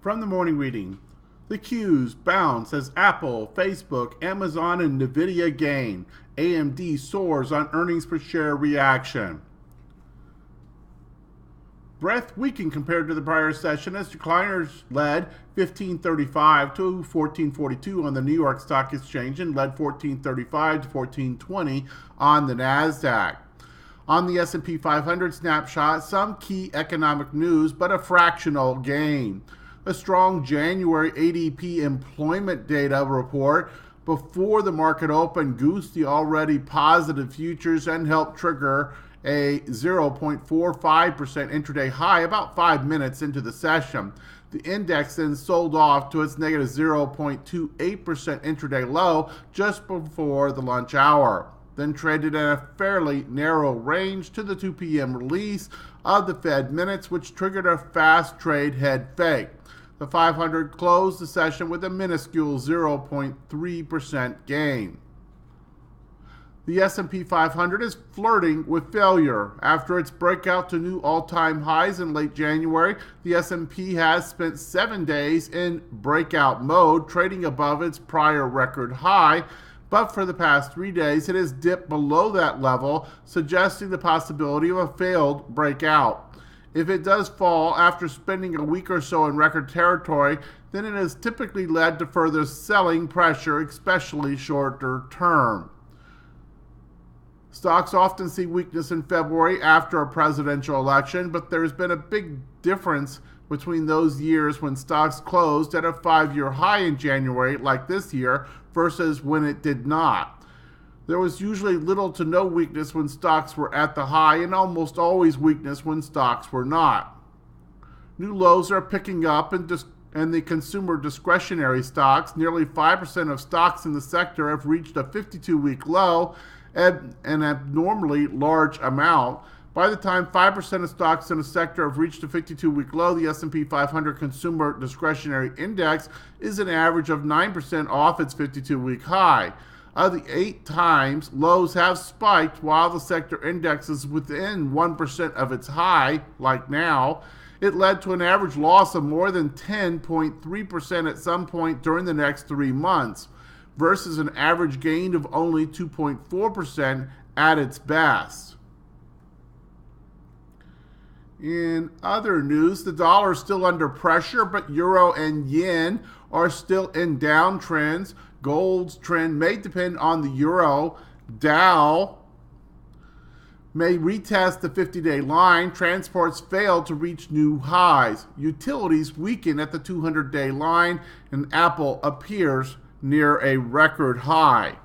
From the morning reading, the Qs bounce as Apple, Facebook, Amazon, and Nvidia gain. AMD soars on earnings per share reaction. Breadth weakened compared to the prior session as decliners led 1535 to 1442 on the New York Stock Exchange and led 1435 to 1420 on the Nasdaq. On the S&P 500 snapshot, some key economic news, but a fractional gain. A strong January ADP employment data report before the market opened goosed the already positive futures and helped trigger a 0.45% intraday high about 5 minutes into the session. The index then sold off to its negative 0.28% intraday low just before the lunch hour, then traded in a fairly narrow range to the 2 p.m. release of the Fed minutes, which triggered a fast trade head fake. The 500 closed the session with a minuscule 0.3% gain. The S&P 500 is flirting with failure. After its breakout to new all-time highs in late January, the S&P has spent 7 days in breakout mode, trading above its prior record high, but for the past 3 days it has dipped below that level, suggesting the possibility of a failed breakout. If it does fall after spending a week or so in record territory, then it has typically led to further selling pressure, especially shorter term. Stocks often see weakness in February after a presidential election, but there's been a big difference between those years when stocks closed at a 5-year high in January, like this year, versus when it did not. There was usually little to no weakness when stocks were at the high and almost always weakness when stocks were not. New lows are picking up in the consumer discretionary stocks. Nearly 5% of stocks in the sector have reached a 52-week low, an abnormally large amount. By the time 5% of stocks in the sector have reached a 52-week low, the S&P 500 Consumer Discretionary Index is an average of 9% off its 52-week high. Of the 8 times lows have spiked while the sector index is within 1% of its high, like now, it led to an average loss of more than 10.3% at some point during the next 3 months, versus an average gain of only 2.4% at its best. In other news, the dollar is still under pressure, but euro and yen are still in downtrends. Gold's trend may depend on the euro. Dow may retest the 50-day line. Transports fail to reach new highs. Utilities weaken at the 200-day line, and Apple appears near a record high.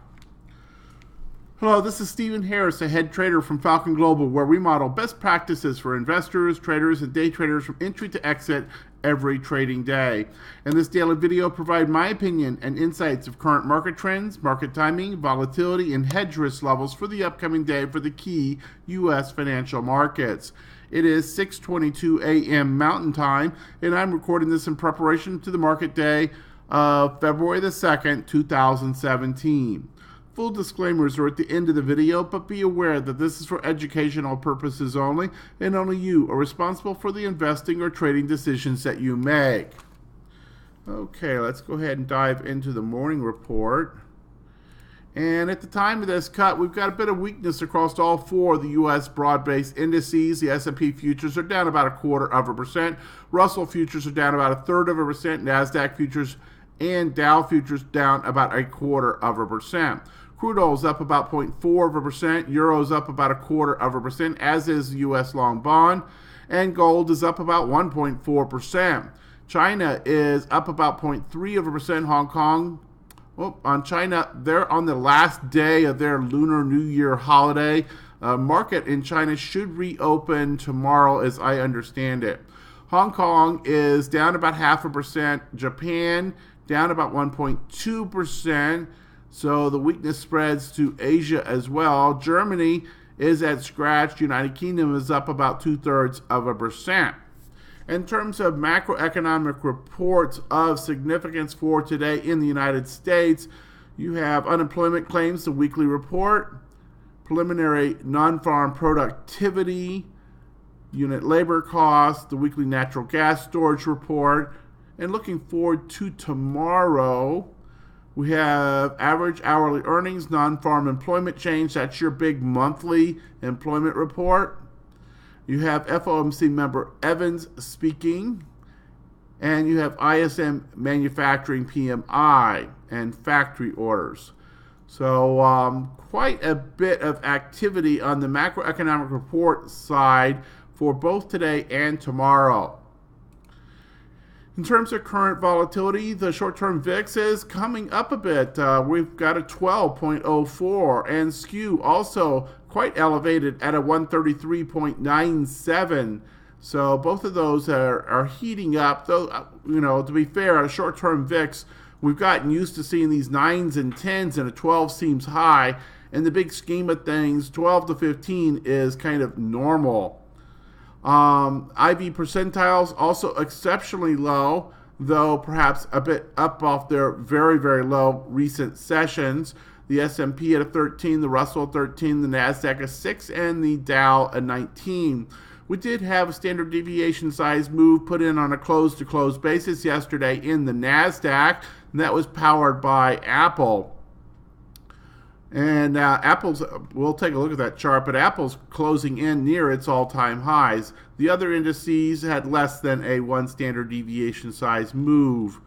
Hello, this is Stephen Harris, a head trader from Falcon Global, where we model best practices for investors, traders, and day traders from entry to exit every trading day. In this daily video, provide my opinion and insights of current market trends, market timing, volatility, and hedge risk levels for the upcoming day for the key U.S. financial markets. It is 6:22 a.m. Mountain Time, and I'm recording this in preparation to the market day of February the 2nd, 2017. Full disclaimers are at the end of the video, but be aware that this is for educational purposes only, and only you are responsible for the investing or trading decisions that you make. Okay, let's go ahead and dive into the morning report. And at the time of this cut, we've got a bit of weakness across all 4 of the U.S. broad-based indices. The S&P futures are down about 0.25%. Russell futures are down about 0.33%. NASDAQ futures and Dow futures down about 0.25%. Crude oil is up about 0.4%. Euro is up about 0.25%, as is the U.S. long bond. And gold is up about 1.4%. China is up about 0.3%. Hong Kong, on China, they're on the last day of their Lunar New Year holiday. Market in China should reopen tomorrow, as I understand it. Hong Kong is down about 0.5%. Japan down about 1.2%. So the weakness spreads to Asia as well. Germany is at scratch. United Kingdom is up about 0.2%. In terms of macroeconomic reports of significance for today in the United States, you have unemployment claims, the weekly report, preliminary non-farm productivity, unit labor costs, the weekly natural gas storage report, And looking forward to tomorrow, we have average hourly earnings, non-farm employment change. That's your big monthly employment report. You have FOMC member Evans speaking. And you have ISM manufacturing PMI and factory orders. So quite a bit of activity on the macroeconomic report side for both today and tomorrow. In terms of current volatility, the short-term VIX is coming up a bit. We've got a 12.04, and skew also quite elevated at a 133.97. So both of those are heating up. Though, to be fair, a short-term VIX, we've gotten used to seeing these 9s and 10s, and a 12 seems high. In the big scheme of things, 12 to 15 is kind of normal. IV percentiles also exceptionally low, though perhaps a bit up off their very, very low recent sessions. The S&P at a 13, the Russell at 13, the NASDAQ a 6, and the Dow a 19. We did have a standard deviation size move put in on a close-to-close basis yesterday in the NASDAQ, and that was powered by Apple. And we'll take a look at that chart, but Apple's closing in near its all-time highs. The other indices had less than a one standard deviation size move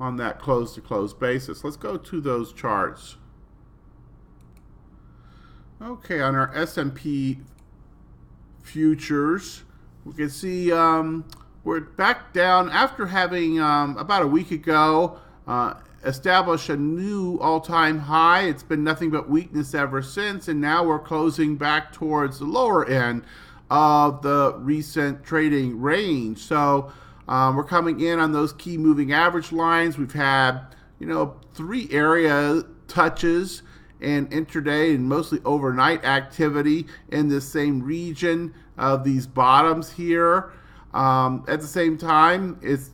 on that close-to-close basis. Let's go to those charts. Okay, on our S&P futures, we can see we're back down after having about a week ago establish a new all-time high. It's been nothing but weakness ever since, and now we're closing back towards the lower end of the recent trading range. So we're coming in on those key moving average lines. We've had, 3 area touches and intraday and mostly overnight activity in this same region of these bottoms here. At the same time, it's,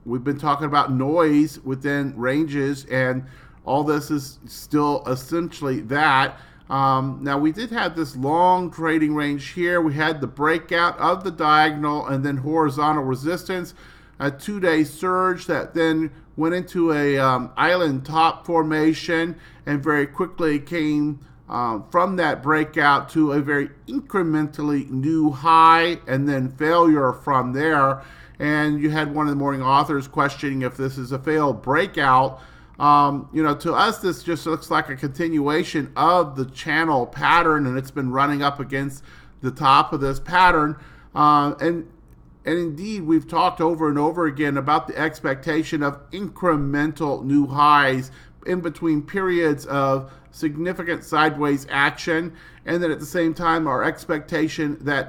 we've been talking about noise within ranges, and all this is still essentially that. Now, we did have this long trading range here. We had the breakout of the diagonal and then horizontal resistance, a 2-day surge that then went into a island top formation and very quickly came from that breakout to a very incrementally new high and then failure from there. And you had one of the morning authors questioning if this is a failed breakout. To us, this just looks like a continuation of the channel pattern, and it's been running up against the top of this pattern. And indeed, we've talked over and over again about the expectation of incremental new highs in between periods of significant sideways action, and then at the same time, our expectation that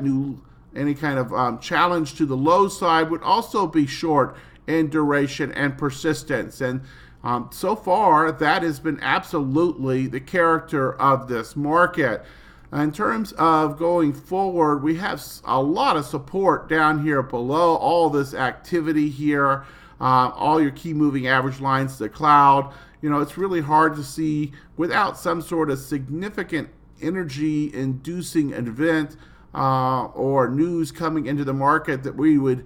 any kind of challenge to the low side would also be short in duration and persistence. And so far, that has been absolutely the character of this market. In terms of going forward, we have a lot of support down here below all this activity here, all your key moving average lines to the cloud. It's really hard to see without some sort of significant energy-inducing event or news coming into the market that we would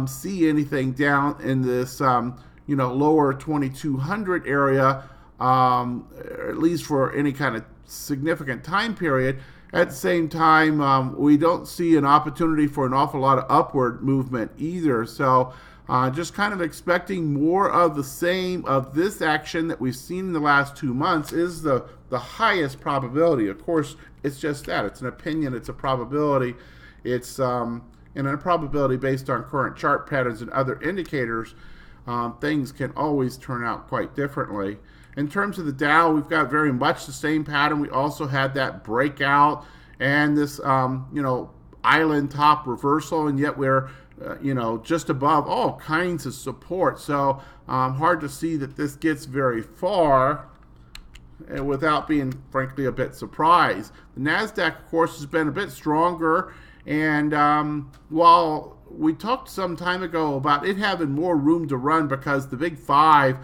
see anything down in this lower 2200 area, at least for any kind of significant time period. At the same time, we don't see an opportunity for an awful lot of upward movement either. So just kind of expecting more of the same of this action that we've seen in the last 2 months is the highest probability. Of course, it's just that. It's an opinion. It's a probability. It's and a probability based on current chart patterns and other indicators. Things can always turn out quite differently. In terms of the Dow, we've got very much the same pattern. We also had that breakout and this, island top reversal, and yet we're, just above all kinds of support. So hard to see that this gets very far without being, frankly, a bit surprised. The NASDAQ, of course, has been a bit stronger, and while we talked some time ago about it having more room to run because the big 5,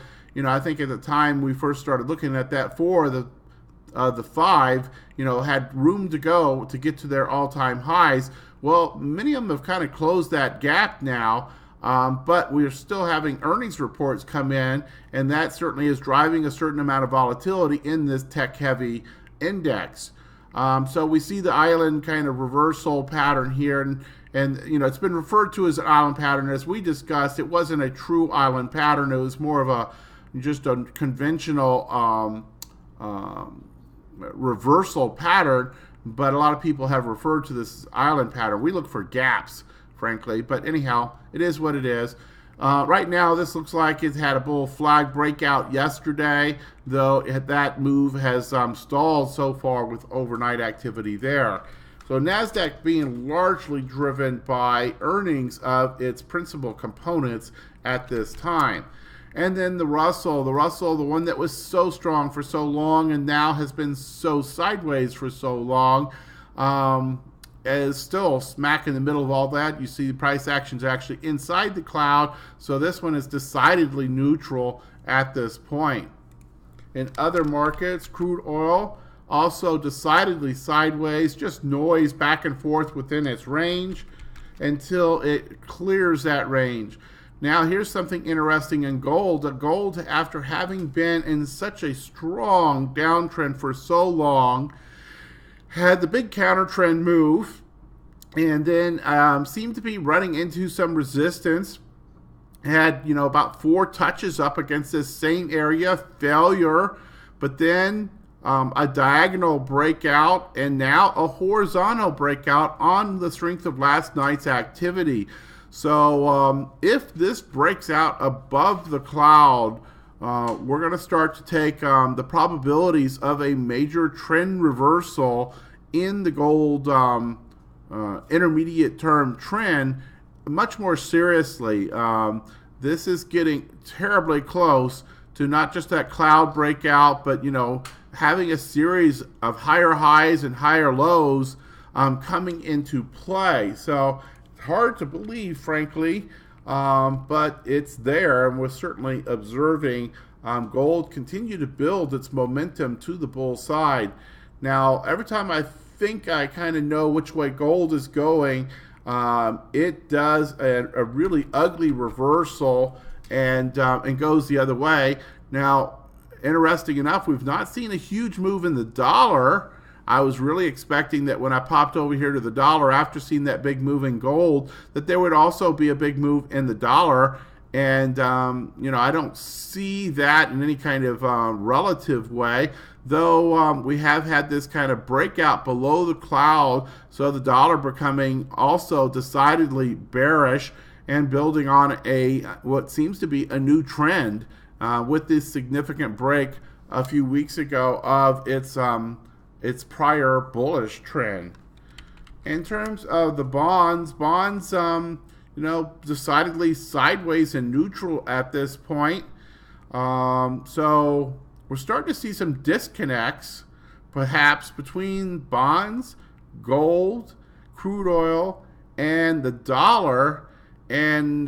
I think at the time we first started looking at that for the 5, had room to go to get to their all-time highs. Well, many of them have kind of closed that gap now. But we're still having earnings reports come in, and that certainly is driving a certain amount of volatility in this tech-heavy index. So we see the island kind of reversal pattern here, and it's been referred to as an island pattern. As we discussed, it wasn't a true island pattern. It was more of just a conventional reversal pattern, but a lot of people have referred to this island pattern. We look for gaps, frankly, but anyhow, it is what it is. Right now, this looks like it had a bull flag breakout yesterday, though that move has stalled so far with overnight activity there. So NASDAQ being largely driven by earnings of its principal components at this time. And then the Russell, the one that was so strong for so long and now has been so sideways for so long, is still smack in the middle of all that. You see the price actions actually inside the cloud, so this one is decidedly neutral at this point. In other markets, crude oil also decidedly sideways, just noise back and forth within its range until it clears that range. Now here's something interesting in gold. Gold, after having been in such a strong downtrend for so long, had the big counter trend move and then seemed to be running into some resistance. Had about 4 touches up against this same area, failure, but then a diagonal breakout and now a horizontal breakout on the strength of last night's activity. So if this breaks out above the cloud, we're going to start to take the probabilities of a major trend reversal in the gold intermediate term trend much more seriously. This is getting terribly close to not just that cloud breakout, but having a series of higher highs and higher lows coming into play. So it's hard to believe, frankly, but it's there, and we're certainly observing gold continue to build its momentum to the bull side. Now, every time I think I kind of know which way gold is going, it does a really ugly reversal and goes the other way. Now, interesting enough, we've not seen a huge move in the dollar. I was really expecting that when I popped over here to the dollar after seeing that big move in gold, that there would also be a big move in the dollar. And, I don't see that in any kind of relative way, though we have had this kind of breakout below the cloud, so the dollar becoming also decidedly bearish and building on what seems to be a new trend with this significant break a few weeks ago of its prior bullish trend. In terms of the bonds, decidedly sideways and neutral at this point. So we're starting to see some disconnects, perhaps, between bonds, gold, crude oil, and the dollar. And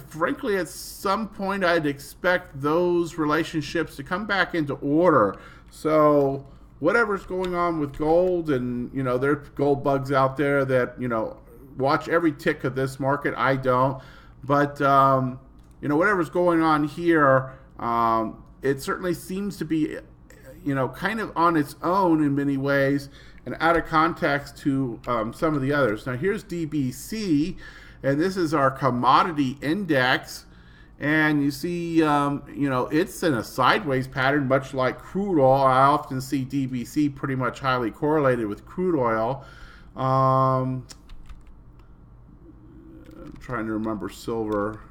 frankly, at some point, I'd expect those relationships to come back into order. So whatever's going on with gold, and there's gold bugs out there that watch every tick of this market. I don't, but whatever's going on here, it certainly seems to be kind of on its own in many ways and out of context to some of the others. Now here's DBC, and this is our commodity index, and you see it's in a sideways pattern much like crude oil. I often see DBC pretty much highly correlated with crude oil. I'm trying to remember silver.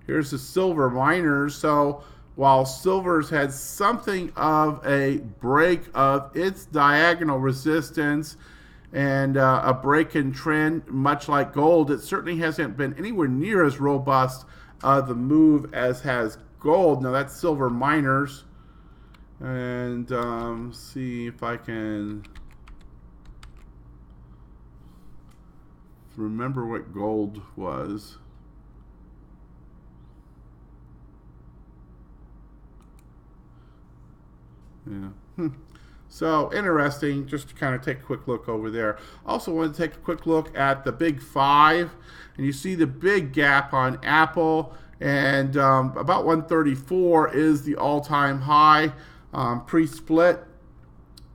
Here's the silver miners. So while silver's had something of a break of its diagonal resistance and a break in trend, much like gold, it certainly hasn't been anywhere near as robust the move as has gold. Now that's silver miners. And see if I can remember what gold was. Yeah. So interesting, just to kind of take a quick look over there. Also want to take a quick look at the big five, and you see the big gap on Apple, and about 134 is the all-time high pre-split.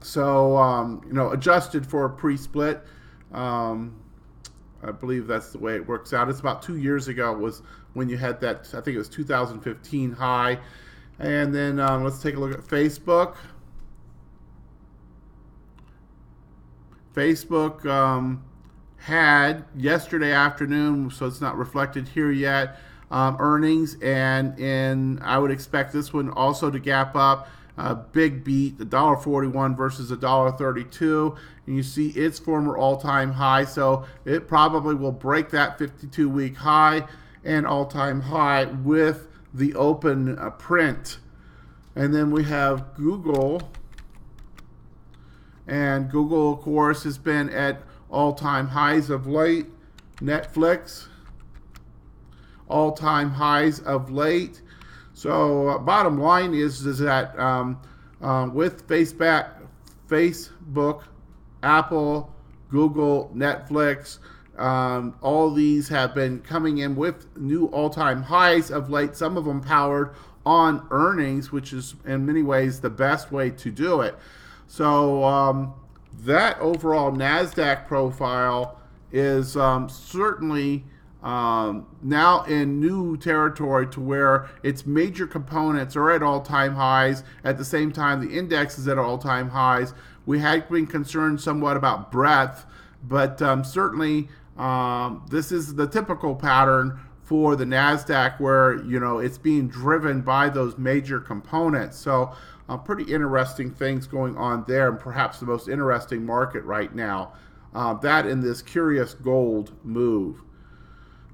So adjusted for a pre-split, I believe that's the way it works out. It's about 2 years ago was when you had that. I think it was 2015 high. And then let's take a look at Facebook. Facebook had yesterday afternoon, so it's not reflected here yet, earnings, and I would expect this one also to gap up. Big beat, $1.41 versus $1.32, and you see its former all-time high, so it probably will break that 52-week high and all-time high with the open print. And then we have Google, and Google, of course, has been at all-time highs of late. Netflix, all-time highs of late. So bottom line is that with Facebook, Apple, Google, Netflix, all these have been coming in with new all-time highs of late, some of them powered on earnings, which is in many ways the best way to do it. So that overall NASDAQ profile is certainly now in new territory, to where its major components are at all-time highs. At the same time, the index is at all-time highs. We had been concerned somewhat about breadth, but certainly this is the typical pattern for the NASDAQ, where it's being driven by those major components. So pretty interesting things going on there, and perhaps the most interesting market right now. That in this curious gold move.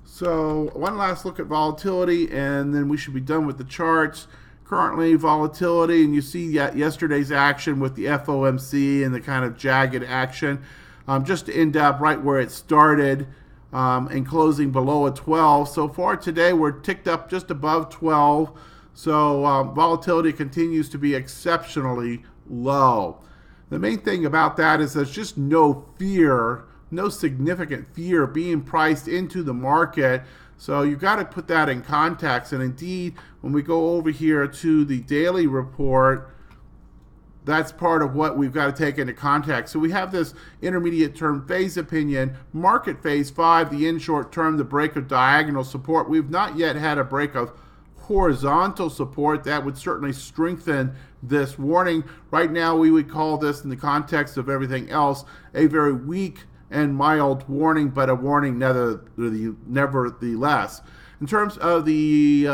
So one last look at volatility, and then we should be done with the charts. Currently volatility, and you see yesterday's action with the FOMC and the kind of jagged action, just to end up right where it started, and closing below a 12. So far today we're ticked up just above 12. So volatility continues to be exceptionally low. The main thing about that is there's just no fear, no significant fear being priced into the market. So you've got to put that in context. And indeed, when we go over here to the daily report, that's part of what we've got to take into context. So we have this intermediate term phase opinion, market phase 5, the in short term, the break of diagonal support. We've not yet had a break of horizontal support. That would certainly strengthen this warning. Right now, we would call this, in the context of everything else, a very weak and mild warning, but a warning nevertheless. In terms of the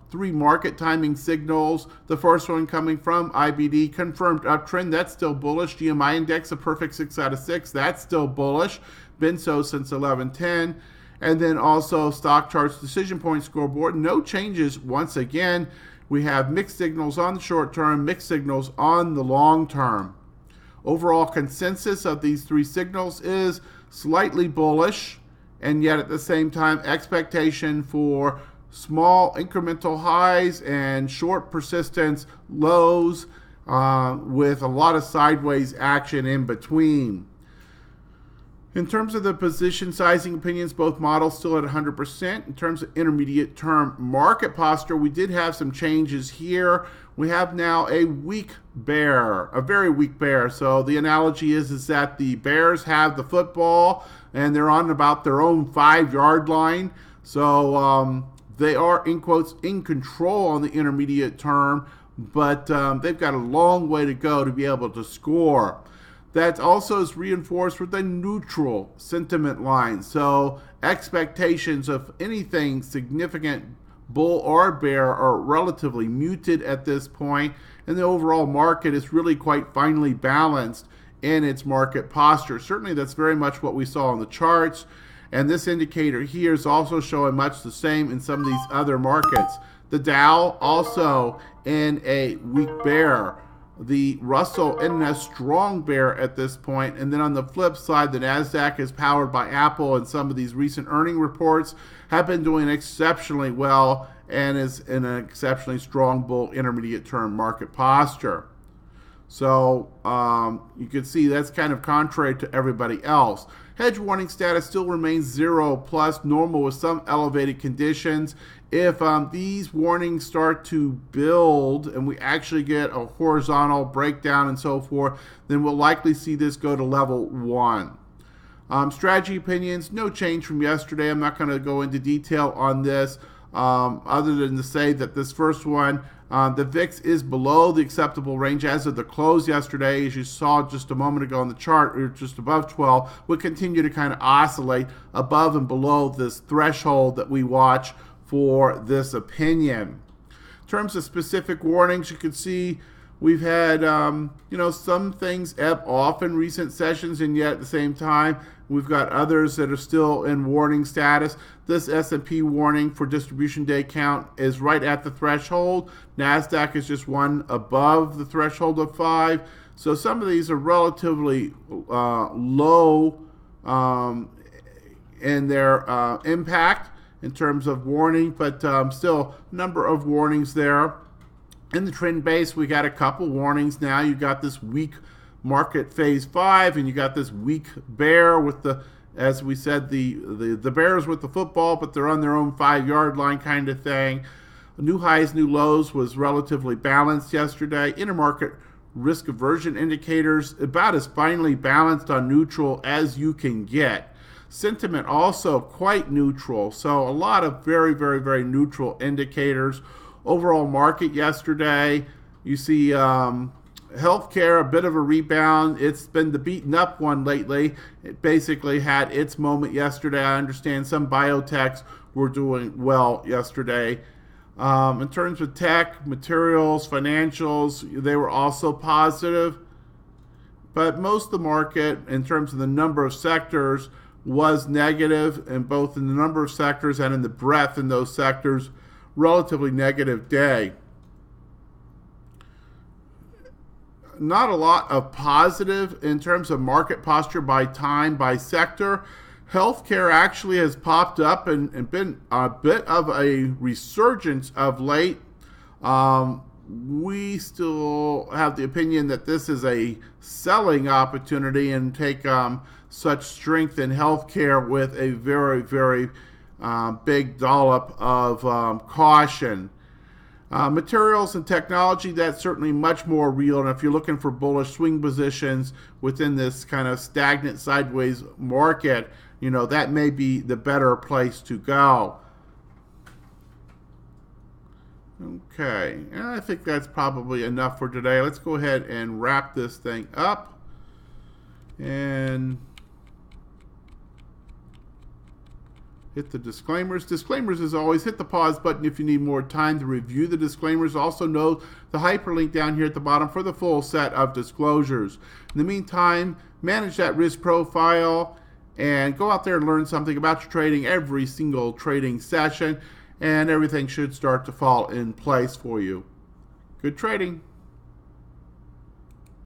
three market timing signals, the first one coming from IBD, confirmed uptrend, that's still bullish. GMI index, a perfect 6 out of 6, that's still bullish. Been so since 11:10. And then also stock charts, decision point scoreboard, no changes once again. We have mixed signals on the short term, mixed signals on the long term. Overall consensus of these three signals is slightly bullish, and yet at the same time expectation for small incremental highs and short persistence lows, with a lot of sideways action in between. In terms of the position sizing opinions, both models still at 100%. In terms of intermediate term market posture, we did have some changes here. We have now a weak bear, a very weak bear. So the analogy is that the Bears have the football and they're on about their own 5-yard line. So they are, in quotes, in control on the intermediate term, but they've got a long way to go to be able to score. That also is reinforced with a neutral sentiment line. So expectations of anything significant, bull or bear, are relatively muted at this point, and the overall market is really quite finely balanced in its market posture. Certainly that's very much what we saw on the charts, and this indicator here is also showing much the same in some of these other markets. The Dow also in a weak bear. The Russell in a strong bear at this point. And then on the flip side, the NASDAQ is powered by Apple, and some of these recent earning reports have been doing exceptionally well and is in an exceptionally strong bull intermediate term market posture. So you can see that's kind of contrary to everybody else. Hedge warning status still remains 0 plus normal with some elevated conditions. If these warnings start to build and we actually get a horizontal breakdown and so forth, then we'll likely see this go to level 1. Strategy opinions, no change from yesterday. I'm not going to go into detail on this other than to say that this first one, the VIX is below the acceptable range as of the close yesterday. As you saw just a moment ago on the chart, we were just above 12. We'll continue to kind of oscillate above and below this threshold that we watch for this opinion. In terms of specific warnings, you can see we've had some things ebb off in recent sessions, and yet at the same time we've got others that are still in warning status. This S&P warning for distribution day count is right at the threshold. NASDAQ is just one above the threshold of 5. So some of these are relatively low in their impact in terms of warning, but still number of warnings there. In the trend base, we got a couple warnings now. You got this weak market phase 5, and you got this weak bear with the, as we said, the bears with the football, but they're on their own 5-yard line kind of thing. New highs, new lows was relatively balanced yesterday. Intermarket risk aversion indicators about as finely balanced on neutral as you can get. Sentiment also quite neutral, so a lot of very, very, very neutral indicators. Overall market yesterday, you see healthcare, a bit of a rebound. It's been the beaten up one lately. It basically had its moment yesterday. I understand some biotechs were doing well yesterday. In terms of tech, materials, financials, they were also positive. But most of the market, in terms of the number of sectors, was negative, and both in the number of sectors and in the breadth in those sectors. Relatively negative day. Not a lot of positive in terms of market posture by time, by sector. Healthcare actually has popped up and been a bit of a resurgence of late. We still have the opinion that this is a selling opportunity and take such strength in healthcare with a very, very big dollop of caution. Materials and technology, that's certainly much more real. And if you're looking for bullish swing positions within this kind of stagnant sideways market, that may be the better place to go. Okay, and I think that's probably enough for today. Let's go ahead and wrap this thing up. And hit the disclaimers. Disclaimers, as always, hit the pause button if you need more time to review the disclaimers. Also note the hyperlink down here at the bottom for the full set of disclosures. In the meantime, manage that risk profile and go out there and learn something about your trading every single trading session, and everything should start to fall in place for you. Good trading.